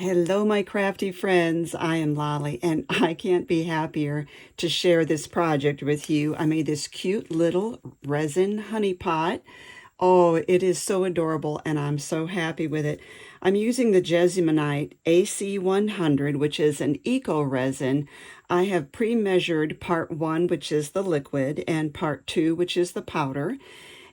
Hello, my crafty friends. I am Lolly, and I can't be happier to share this project with you. I made this cute little resin honey pot. Oh, it is so adorable, and I'm so happy with it. I'm using the Jesmonite AC100, which is an eco resin. I have pre-measured part 1, which is the liquid, and part 2, which is the powder.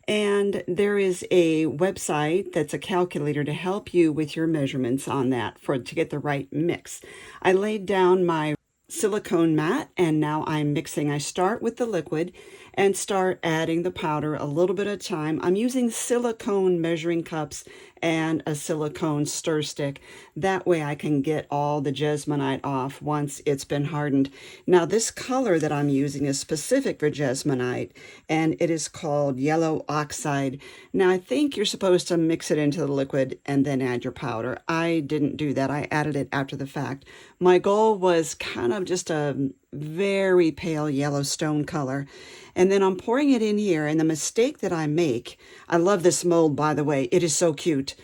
And there is a website that's a calculator to help you with your measurements on that to get the right mix. I laid down my silicone mat and now I'm mixing. I start with the liquid and start adding the powder a little bit at a time. I'm using silicone measuring cups and a silicone stir stick. That way I can get all the Jesmonite off once it's been hardened. Now this color that I'm using is specific for Jesmonite, and it is called yellow oxide. Now I think you're supposed to mix it into the liquid and then add your powder. I didn't do that. I added it after the fact. My goal was kind of just a very pale yellow stone color. And then I'm pouring it in here, and the mistake that I make, I love this mold, by the way, it is so cute.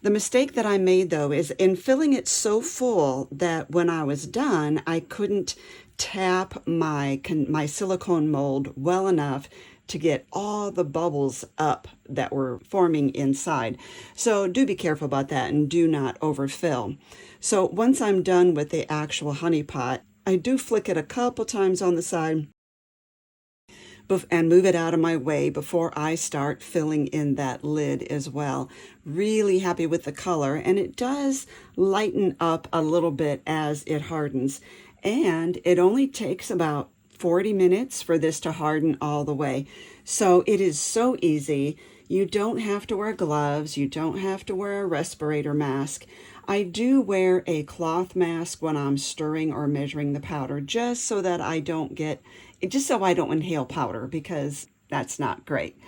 The mistake that I made, though, is in filling it so full that when I was done, I couldn't tap my silicone mold well enough to get all the bubbles up that were forming inside. So do be careful about that and do not overfill. So once I'm done with the actual honey pot, I do flick it a couple times on the side and move it out of my way before I start filling in that lid as well. Really happy with the color, and it does lighten up a little bit as it hardens. And it only takes about 40 minutes for this to harden all the way. So it is so easy. You don't have to wear gloves. You don't have to wear a respirator mask. I do wear a cloth mask when I'm stirring or measuring the powder, just so I don't inhale powder, because that's not great.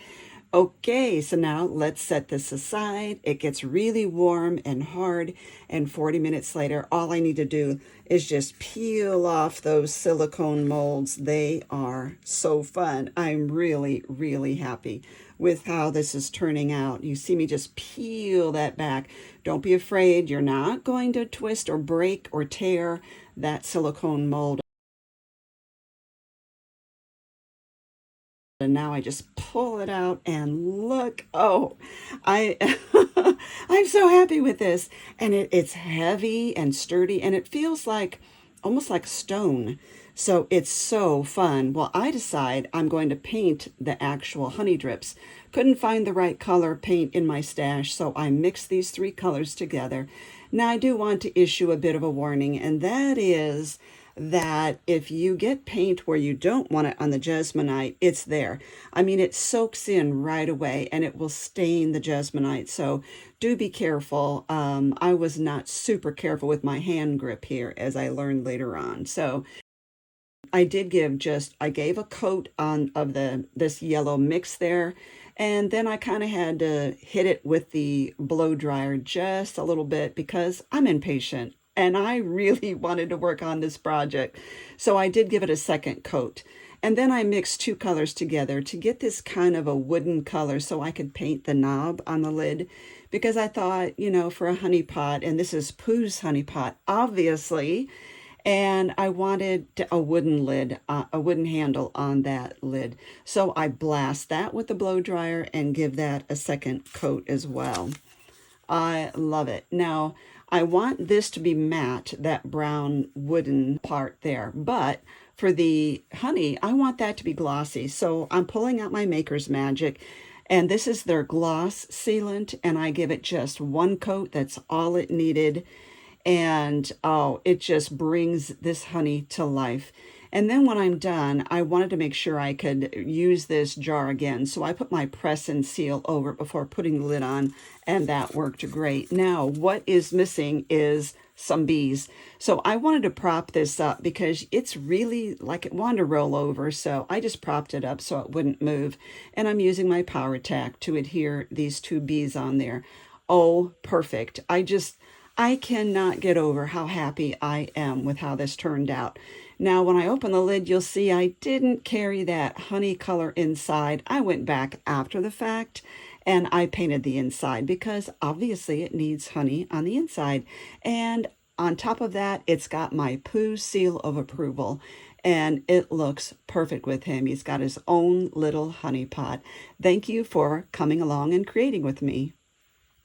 Okay, so now let's set this aside. It gets really warm and hard, and 40 minutes later, all I need to do is just peel off those silicone molds. They are so fun. I'm really, really happy with how this is turning out. You see me just peel that back. Don't be afraid. You're not going to twist or break or tear that silicone mold. And now I just pull it out and look. Oh, I'm so happy with this. And it's heavy and sturdy, and it feels like almost like stone. So it's so fun. Well, I decide I'm going to paint the actual honey drips. Couldn't find the right color paint in my stash, so I mixed these 3 colors together. Now I do want to issue a bit of a warning, and that is that if you get paint where you don't want it on the Jesmonite, it's there. I mean, it soaks in right away and it will stain the Jesmonite. So do be careful. I was not super careful with my hand grip here, as I learned later on. So I gave a coat of this yellow mix there. And then I kind of had to hit it with the blow dryer just a little bit because I'm impatient. And I really wanted to work on this project. So I did give it a second coat. And then I mixed 2 colors together to get this kind of a wooden color so I could paint the knob on the lid. Because I thought, for a honey pot, and this is Pooh's honey pot, obviously, and I wanted a wooden lid, a wooden handle on that lid. So I blast that with the blow dryer and give that a second coat as well. I love it. Now, I want this to be matte, that brown wooden part there, but for the honey, I want that to be glossy. So I'm pulling out my Maker's Magic, and this is their gloss sealant, and I give it just 1 coat. That's all it needed. And oh, it just brings this honey to life. And then when I'm done, I wanted to make sure I could use this jar again. So I put my press and seal over it before putting the lid on, and that worked great. Now, what is missing is some bees. So I wanted to prop this up because it's really like it wanted to roll over. So I just propped it up so it wouldn't move. And I'm using my power tack to adhere these 2 bees on there. Oh, perfect. I cannot get over how happy I am with how this turned out. Now, when I open the lid, you'll see I didn't carry that honey color inside. I went back after the fact and I painted the inside because obviously it needs honey on the inside. And on top of that, it's got my poo seal of approval, and it looks perfect with him. He's got his own little honey pot. Thank you for coming along and creating with me.